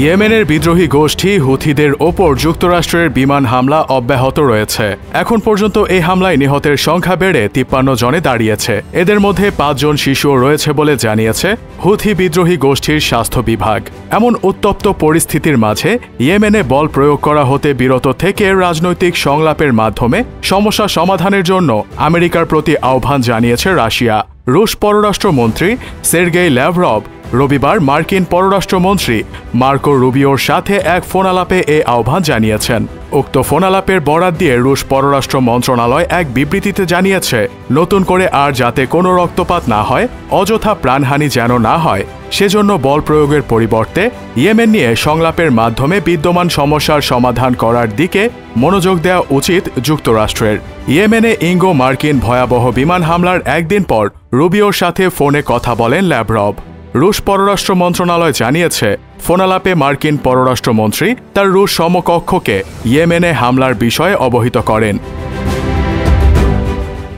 ইয়েমেনের বিদ্রোহী গোষ্ঠী হুথিদের ওপর যুক্তরাষ্ট্রের বিমান হামলা অব্যাহত রয়েছে। এখন পর্যন্ত এই হামলায় নিহতের সংখ্যা বেড়ে 53 জনে দাঁড়িয়েছে। এদের মধ্যে 5 জন শিশুও রয়েছে বলে জানিয়েছে হুথি বিদ্রোহী গোষ্ঠীর স্বাস্থ্য বিভাগ। এমন উত্তপ্ত পরিস্থিতির মাঝে ইয়েমেনে বল প্রয়োগ করা হতে বিরত থেকে রাজনৈতিক সংলাপের মাধ্যমে সমস্যা সমাধানের জন্য আমেরিকার প্রতি আহ্বান জানিয়েছে রাশিয়া। রুশ পররাষ্ট্রমন্ত্রী সের্গেই ল্যাভরভ রবিবার মার্কিন পররাষ্ট্রমন্ত্রী মার্কো রুবিওর সাথে এক ফোনালাপে এই আহ্বান জানিয়েছেন। উক্ত ফোনালাপের বরাত দিয়ে রুশ পররাষ্ট্র মন্ত্রণালয় এক বিবৃতিতে জানিয়েছে, নতুন করে আর যাতে কোনো রক্তপাত না হয়, অযথা প্রাণহানি যেন না হয়, সেজন্য বল প্রয়োগের পরিবর্তে ইয়েমেন নিয়ে সংলাপের মাধ্যমে বিদ্যমান সমস্যার সমাধান করার দিকে মনোযোগ দেওয়া উচিত যুক্তরাষ্ট্রের। ইয়েমেনে ইঙ্গো মার্কিন ভয়াবহ বিমান হামলার একদিন পর রুবিওর সাথে ফোনে কথা বলেন ল্যাভরভ। রুশ পররাষ্ট্র মন্ত্রণালয় জানিয়েছে, ফোনালাপে মার্কিন পররাষ্ট্রমন্ত্রী তার রুশ সমকক্ষকে ইয়েমেনে হামলার বিষয়ে অবহিত করেন।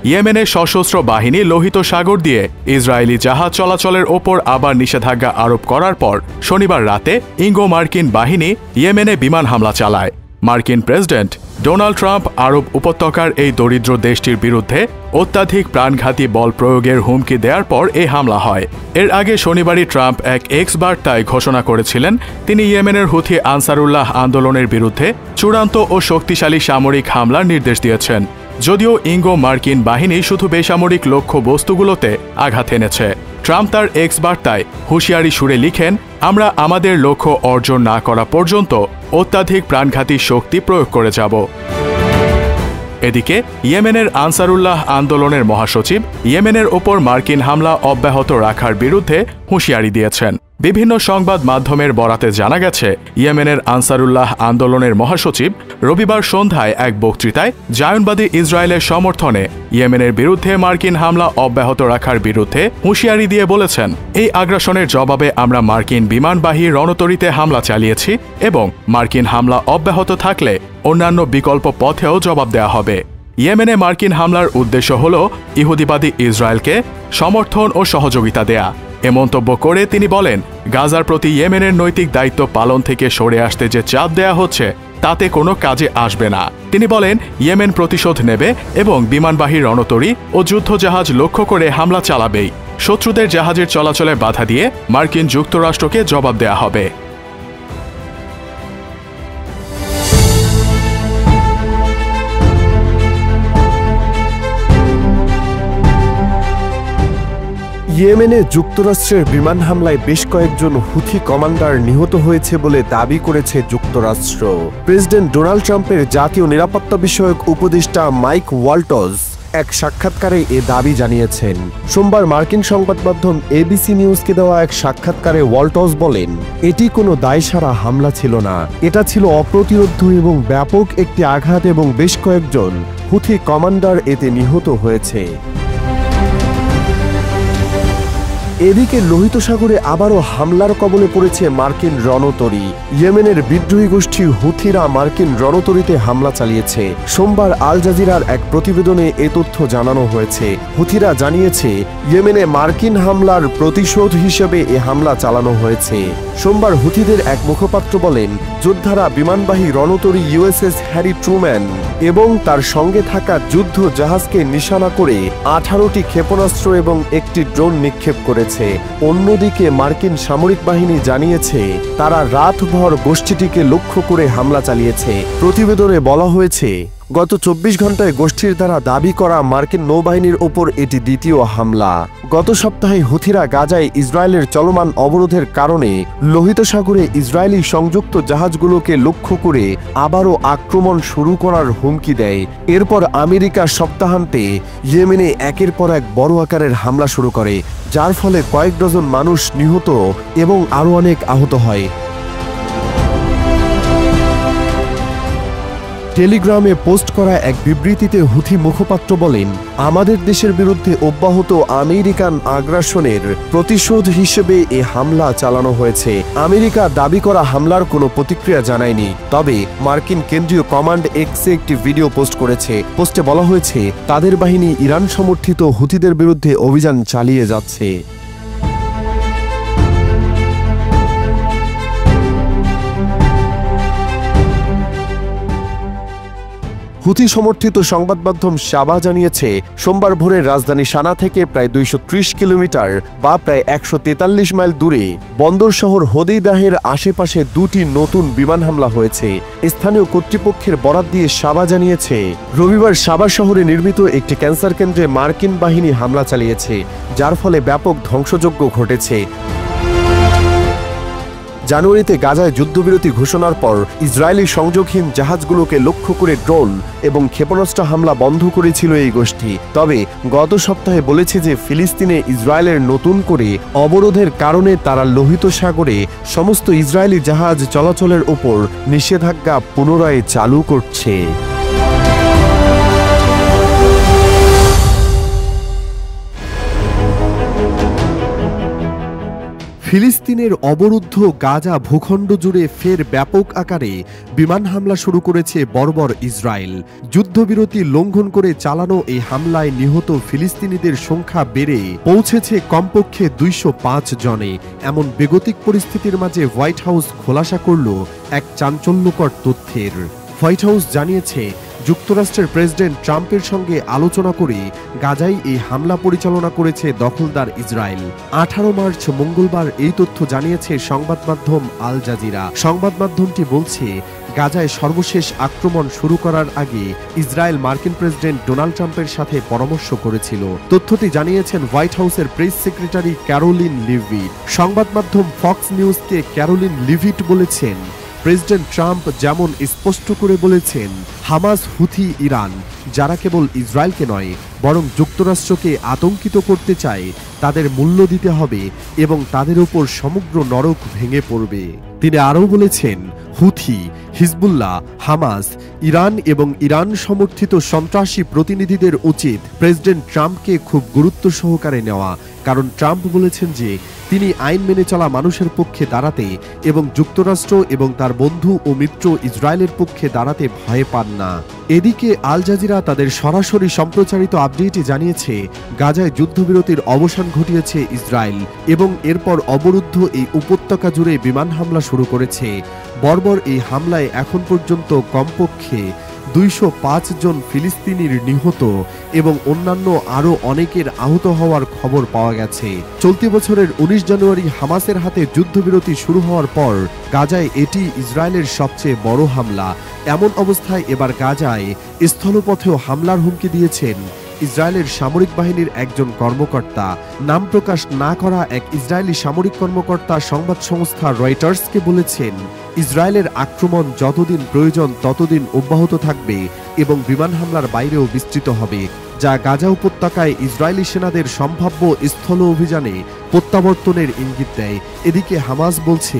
ইয়েমেনের সশস্ত্র বাহিনী লোহিত সাগর দিয়ে ইসরায়েলি জাহাজ চলাচলের ওপর আবার নিষেধাজ্ঞা আরোপ করার পর শনিবার রাতে ইঙ্গো মার্কিন বাহিনী ইয়েমেনে বিমান হামলা চালায়। মার্কিন প্রেসিডেন্ট ডোনাল্ড ট্রাম্প আরব উপত্যকার এই দরিদ্র দেশটির বিরুদ্ধে অত্যাধিক প্রাণঘাতী বল প্রয়োগের হুমকি দেওয়ার পর এই হামলা হয়। এর আগে শনিবারই ট্রাম্প এক এক্স বার্তায় ঘোষণা করেছিলেন তিনি ইয়েমেনের হুথি আনসারুল্লাহ আন্দোলনের বিরুদ্ধে চূড়ান্ত ও শক্তিশালী সামরিক হামলার নির্দেশ দিয়েছেন। যদিও ইঙ্গো মার্কিন বাহিনী শুধু বেসামরিক লক্ষ্য বস্তুগুলোতে আঘাত এনেছে। ট্রাম্প তার এক্স বার্তায় হুঁশিয়ারি সুরে লিখেন, আমরা আমাদের লক্ষ্য অর্জন না করা পর্যন্ত অত্যাধিক প্রাণঘাতী শক্তি প্রয়োগ করে যাব। এদিকে ইয়েমেনের আনসারুল্লাহ আন্দোলনের মহাসচিব ইয়েমেনের ওপর মার্কিন হামলা অব্যাহত রাখার বিরুদ্ধে হুঁশিয়ারি দিয়েছেন। বিভিন্ন সংবাদ মাধ্যমের বরাতে জানা গেছে, ইয়েমেনের আনসারুল্লাহ আন্দোলনের মহাসচিব রবিবার সন্ধ্যায় এক বক্তৃতায় জায়নবাদী ইসরায়েলের সমর্থনে ইয়েমেনের বিরুদ্ধে মার্কিন হামলা অব্যাহত রাখার বিরুদ্ধে হুঁশিয়ারি দিয়ে বলেছেন, এই আগ্রাসনের জবাবে আমরা মার্কিন বিমানবাহী রণতরীতে হামলা চালিয়েছি এবং মার্কিন হামলা অব্যাহত থাকলে অন্যান্য বিকল্প পথেও জবাব দেওয়া হবে। ইয়েমেনে মার্কিন হামলার উদ্দেশ্য হল ইহুদিবাদী ইসরায়েলকে সমর্থন ও সহযোগিতা দেয়া। এ মন্তব্য করে তিনি বলেন, গাজার প্রতি ইয়েমেনের নৈতিক দায়িত্ব পালন থেকে সরে আসতে যে চাপ দেয়া হচ্ছে তাতে কোনো কাজে আসবে না। তিনি বলেন, ইয়েমেন প্রতিশোধ নেবে এবং বিমানবাহী রণতরী ও যুদ্ধজাহাজ লক্ষ্য করে হামলা চালাবেই। শত্রুদের জাহাজের চলাচলে বাধা দিয়ে মার্কিন যুক্তরাষ্ট্রকে জবাব দেয়া হবে। ইয়েমেনে যুক্তরাষ্ট্রের বিমান হামলায় বেশ কয়েকজন হুথি কমান্ডার নিহত হয়েছে বলে দাবি করেছে যুক্তরাষ্ট্র। প্রেসিডেন্ট ডোনাল্ড ট্রাম্পের জাতীয় নিরাপত্তা বিষয়ক উপদেষ্টা মাইক ওয়াল্টজ এক সাক্ষাৎকারে এ দাবি জানিয়েছেন। সোমবার মার্কিন সংবাদ মাধ্যম এবিসি নিউজকে দেওয়া এক সাক্ষাৎকারে ওয়াল্টজ বলেন, এটি কোনো দায়সারা হামলা ছিল না, এটা ছিল অপ্রতিরোধ্য এবং ব্যাপক একটি আঘাত এবং বেশ কয়েকজন হুথি কমান্ডার এতে নিহত হয়েছে। এদিকে লোহিত সাগরে আবারও হামলার কবলে পড়েছে মার্কিন রণতরী। ইয়েমেনের বিদ্রোহী গোষ্ঠী হুথিরা মার্কিন রণতরীতে হামলা চালিয়েছে। সোমবার আল জাজিরার এক প্রতিবেদনে এ তথ্য জানানো হয়েছে। হুথিরা জানিয়েছে, ইয়েমেনে মার্কিন হামলার প্রতিশোধ হিসেবে এ হামলা চালানো হয়েছে। সোমবার হুথিদের এক মুখপাত্র বলেন, যোদ্ধারা বিমানবাহী রণতরী ইউএসএস হ্যারি ট্রুম্যান এবং তার সঙ্গে থাকা যুদ্ধ জাহাজকে নিশানা করে 18টি ক্ষেপণাস্ত্র এবং একটি ড্রোন নিক্ষেপ করেছে। অন্যদিকে মার্কিন সামরিক বাহিনী জানিয়েছে, তারা রাতভর গোষ্ঠীটিকে লক্ষ্য করে হামলা চালিয়েছে। প্রতিবেদনে বলা হয়েছে, গত 24 ঘন্টায় গোষ্ঠীর দ্বারা দাবি করা মার্কিন নৌবাহিনীর ওপর এটি দ্বিতীয় হামলা। গত সপ্তাহে হুথিরা গাজায় ইসরায়েলের চলমান অবরোধের কারণে লোহিত সাগরে ইসরায়েলি সংযুক্ত জাহাজগুলোকে লক্ষ্য করে আবারও আক্রমণ শুরু করার হুমকি দেয়। এরপর আমেরিকা সপ্তাহান্তে ইয়েমেনে একের পর এক বড় আকারের হামলা শুরু করে, যার ফলে কয়েক ডজন মানুষ নিহত এবং আরও অনেক আহত হয়। টেলিগ্রামে পোস্ট করা এক বিবৃতিতে হুথি মুখপাত্র বলেন, আমাদের দেশের বিরুদ্ধে অব্যাহত আমেরিকান আগ্রাসনের প্রতিশোধ হিসেবে এ হামলা চালানো হয়েছে। আমেরিকা দাবি করা হামলার কোনো প্রতিক্রিয়া জানায়নি, তবে মার্কিন কেন্দ্রীয় কমান্ড এক্সে একটি ভিডিও পোস্ট করেছে। পোস্টে বলা হয়েছে, তাদের বাহিনী ইরান সমর্থিত হুথিদের বিরুদ্ধে অভিযান চালিয়ে যাচ্ছে। হুথি সমর্থিত সংবাদ মাধ্যম সাবা জানিয়েছে সোমবার ভোরে রাজধানী সানা থেকে প্রায় 230 কিলোমিটার বা প্রায় 143 মাইল দূরে বন্দর শহর হোদেইদাহের আশেপাশে দুটি নতুন বিমান হামলা হয়েছে। স্থানীয় কর্তৃপক্ষের বরাত দিয়ে সাবা জানিয়েছে রবিবার সাবা শহরে নির্মিত একটি ক্যান্সার কেন্দ্রে মার্কিন বাহিনী হামলা চালিয়েছে, যার ফলে ব্যাপক ধ্বংসযজ্ঞ ঘটেছে। জানুয়ারিতে গাজায় যুদ্ধবিরতি ঘোষণার পর ইসরায়েলি সংযোগহীন জাহাজগুলোকে লক্ষ্য করে ড্রোন এবং ক্ষেপণাস্ত্র হামলা বন্ধ করেছিল এই গোষ্ঠী। তবে গত সপ্তাহে বলেছে যে ফিলিস্তিনে ইসরায়েলের নতুন করে অবরোধের কারণে তারা লোহিত সাগরে সমস্ত ইসরায়েলি জাহাজ চলাচলের ওপর নিষেধাজ্ঞা পুনরায় চালু করছে। ফিলিস্তিনের অবরুদ্ধ গাজা ভূখণ্ড জুড়ে ফের ব্যাপক আকারে বিমান হামলা শুরু করেছে বর্বর ইসরায়েল। যুদ্ধবিরতি লঙ্ঘন করে চালানো এই হামলায় নিহত ফিলিস্তিনিদের সংখ্যা বেড়ে পৌঁছেছে কমপক্ষে 205 জনে। এমন বেগতিক পরিস্থিতির মাঝে হোয়াইট হাউস খোলাসা করল এক চাঞ্চল্যকর তথ্যের। হোয়াইট হাউস জানিয়েছে যুক্তরাষ্ট্রের প্রেসিডেন্ট ট্রাম্পের সঙ্গে আলোচনা করে গাজায় এই হামলা পরিচালনা করেছে দখলদার ইসরায়েল। 18 মার্চ মঙ্গলবার এই তথ্য জানিয়েছে সংবাদ মাধ্যম আল জাজিরা। সংবাদ মাধ্যমটি বলছে গাজায় সর্বশেষ আক্রমণ শুরু করার আগে ইসরায়েল মার্কিন প্রেসিডেন্ট ডোনাল্ড ট্রাম্পের সাথে পরামর্শ করেছিল। তথ্যটি জানিয়েছেন হোয়াইট হাউসের প্রেস সেক্রেটারি ক্যারোলিন লিভিট। সংবাদ মাধ্যম ফক্স নিউজকে ক্যারোলিন লিভিট বলেছেন, প্রেসিডেন্ট ট্রাম্প যেমন স্পষ্ট করে বলেছেন হামাস, হুথি, ইরান যারা কেবল ইসরায়েলকে নয় বরং যুক্তরাষ্ট্রকে আতঙ্কিত করতে চায় তাদের মূল্য দিতে হবে এবং তাদের উপর সমগ্র নরক ভেঙে পড়বে। তিনি আরও বলেছেন হুথি, হিজবুল্লাহ, হামাস, ইরান এবং ইরান সমর্থিত সন্ত্রাসী প্রতিনিধিদের উচিত প্রেসিডেন্ট ট্রাম্পকে খুব গুরুত্ব সহকারে নেওয়া, কারণ ট্রাম্প বলেছেন যে তিনি আইন মেনে চলা মানুষের পক্ষে দাঁড়াতে এবং যুক্তরাষ্ট্র এবং তার বন্ধু ও মিত্র ইসরায়েলের পক্ষে দাঁড়াতে ভয় পান না। এদিকে আল জাজিরা তাদের সরাসরি সম্প্রচারিত আপডেটে জানিয়েছে গাজায় যুদ্ধবিরতির অবসান ঘটিয়েছে ইসরায়েল এবং এরপর অবরুদ্ধ এই উপত্যকা জুড়ে বিমান হামলা শুরু করেছে। বর্বর এই হামলায় এখন পর্যন্ত কমপক্ষে 205 জন ফিলিস্তিনির নিহত এবং অন্যান্য আরও অনেকের আহত হওয়ার খবর পাওয়া গেছে। চলতি বছরের 19 জানুয়ারি হামাসের হাতে যুদ্ধবিরতি শুরু হওয়ার পর গাজায় এটি ইসরায়েলের সবচেয়ে বড় হামলা। এমন অবস্থায় এবার গাজায় স্থলপথেও হামলার হুমকি দিয়েছেন ইসরায়েলের সামরিক বাহিনীর একজন কর্মকর্তা। নাম প্রকাশ না করা এক ইসরায়েলি সামরিক কর্মকর্তা সংবাদ সংস্থা রয়টার্সকে বলেছেন, ইসরায়েলের আক্রমণ যতদিন প্রয়োজন ততদিন অব্যাহত থাকবে এবং বিমান হামলার বাইরেও বিস্তৃত হবে, যা গাজা উপত্যকায় ইসরায়েলি সেনাদের সম্ভাব্য স্থল অভিযানে প্রত্যাবর্তনের ইঙ্গিত দেয়। এদিকে হামাস বলছে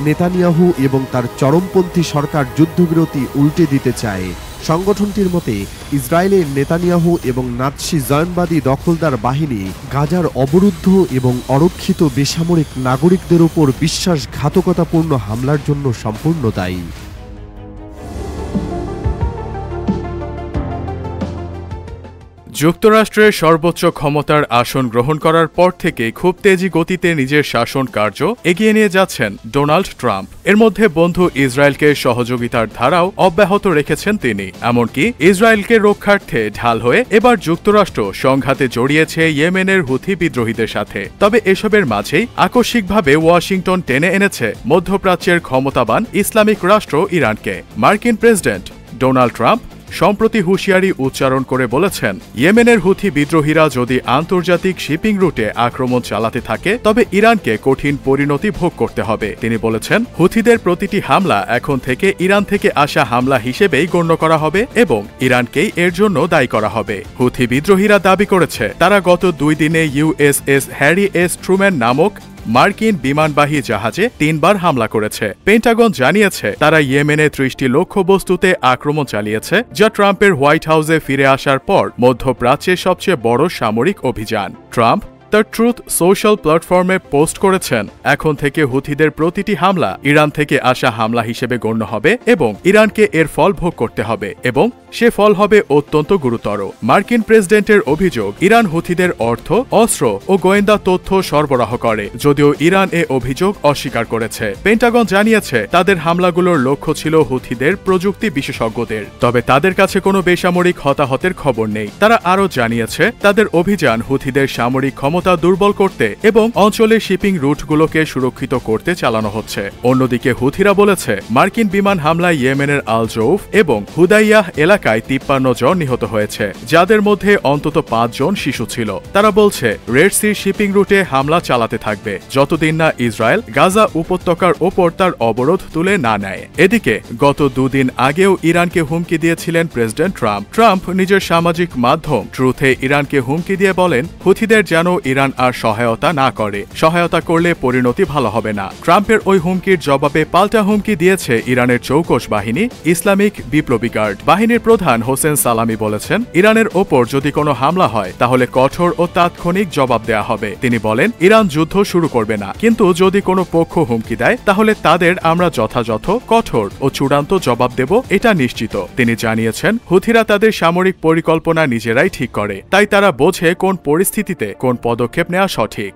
নেতানিয়াহু এবং তার চরমপন্থী সরকার যুদ্ধবিরতি উল্টে দিতে চায়। সংগঠনটির মতে ইসরায়েলের নেতানিয়াহু এবং নাৎসি জয়নবাদী দখলদার বাহিনী গাজার অবরুদ্ধ এবং অরক্ষিত বেসামরিক নাগরিকদের উপর বিশ্বাসঘাতকতাপূর্ণ হামলার জন্য সম্পূর্ণ দায়ী। যুক্তরাষ্ট্রের সর্বোচ্চ ক্ষমতার আসন গ্রহণ করার পর থেকে খুব তেজি গতিতে নিজের শাসন কার্য এগিয়ে নিয়ে যাচ্ছেন ডোনাল্ড ট্রাম্প। এর মধ্যে বন্ধু ইসরায়েলকে সহযোগিতার ধারাও অব্যাহত রেখেছেন তিনি। এমনকি ইসরায়েলকে রক্ষার্থে ঢাল হয়ে এবার যুক্তরাষ্ট্র সংঘাতে জড়িয়েছে ইয়েমেনের হুথি বিদ্রোহীদের সাথে। তবে এসবের মাঝেই আকস্মিকভাবে ওয়াশিংটন টেনে এনেছে মধ্যপ্রাচ্যের ক্ষমতাবান ইসলামিক রাষ্ট্র ইরানকে। মার্কিন প্রেসিডেন্ট ডোনাল্ড ট্রাম্প সম্প্রতি হুঁশিয়ারি উচ্চারণ করে বলেছেন, ইয়েমেনের হুথি বিদ্রোহীরা যদি আন্তর্জাতিক শিপিং রুটে আক্রমণ চালাতে থাকে তবে ইরানকে কঠিন পরিণতি ভোগ করতে হবে। তিনি বলেছেন, হুথিদের প্রতিটি হামলা এখন থেকে ইরান থেকে আসা হামলা হিসেবেই গণ্য করা হবে এবং ইরানকেই এর জন্য দায়ী করা হবে। হুথি বিদ্রোহীরা দাবি করেছে তারা গত 2 দিনে ইউএসএস হ্যারি এস ট্রুম্যান নামক মার্কিন বিমানবাহী জাহাজে 3 বার হামলা করেছে। পেন্টাগন জানিয়েছে তারা ইয়েমেনে 30টি লক্ষ্যবস্তুতে আক্রমণ চালিয়েছে, যা ট্রাম্পের হোয়াইট হাউসে ফিরে আসার পর মধ্যপ্রাচ্যের সবচেয়ে বড় সামরিক অভিযান। ট্রাম্প দ্য ট্রুথ সোশ্যাল প্ল্যাটফর্মে পোস্ট করেছেন, এখন থেকে হুথিদের প্রতিটি হামলা ইরান থেকে আসা হামলা হিসেবে গণ্য হবে এবং ইরানকে এর ফল ভোগ করতে হবে এবং সে ফল হবে অত্যন্ত গুরুতর। মার্কিন প্রেসিডেন্টের অভিযোগ, ইরান হুথিদের অর্থ, অস্ত্র ও গোয়েন্দা তথ্য সরবরাহ করে, যদিও ইরান এ অভিযোগ অস্বীকার করেছে। পেন্টাগন জানিয়েছে তাদের হামলাগুলোর লক্ষ্য ছিল হুথিদের প্রযুক্তি বিশেষজ্ঞদের, তবে তাদের কাছে কোনো বেসামরিক হতাহতের খবর নেই। তারা আরও জানিয়েছে তাদের অভিযান হুথিদের সামরিক ক্ষমতা দুর্বল করতে এবং অঞ্চলের শিপিং রুটগুলোকে সুরক্ষিত করতে চালানো হচ্ছে। অন্যদিকে হুথিরা বলেছে মার্কিন বিমান হামলায় ইয়েমেনের আল জৌফ এবং হুদাইয়াহ এলাকায় 53 জন নিহত হয়েছে, যাদের মধ্যে অন্তত 5 জন শিশু ছিল। তারা বলছে রেড সি শিপিং রুটে হামলা চালাতে থাকবে যতদিন না ইসরায়েল গাজা উপত্যকার ওপর তার অবরোধ তুলে না নেয়। এদিকে গত 2 দিন আগেও ইরানকে হুমকি দিয়েছিলেন প্রেসিডেন্ট ট্রাম্প। ট্রাম্প নিজের সামাজিক মাধ্যম ট্রুথে ইরানকে হুমকি দিয়ে বলেন হুথিদের যেন ইরান আর সহায়তা না করে, সহায়তা করলে পরিণতি ভালো হবে না। ট্রাম্পের ওই হুমকির জবাবে পাল্টা হুমকি দিয়েছে ইরানের চৌকস বাহিনী ইসলামিক বিপ্লবী গার্ড। বাহিনীর প্রধান হোসেন সালামি বলেছেন ইরানের ওপর যদি কোনো হামলা হয় তাহলে কঠোর ও তাৎক্ষণিক জবাব দেয়া হবে। তিনি বলেন ইরান যুদ্ধ শুরু করবে না, কিন্তু যদি কোনো পক্ষ হুমকি দেয় তাহলে তাদের আমরা যথাযথ কঠোর ও চূড়ান্ত জবাব দেব, এটা নিশ্চিত। তিনি জানিয়েছেন হুথিরা তাদের সামরিক পরিকল্পনা নিজেরাই ঠিক করে, তাই তারা বোঝে কোন পরিস্থিতিতে কোন পদক্ষেপ নেওয়া সঠিক।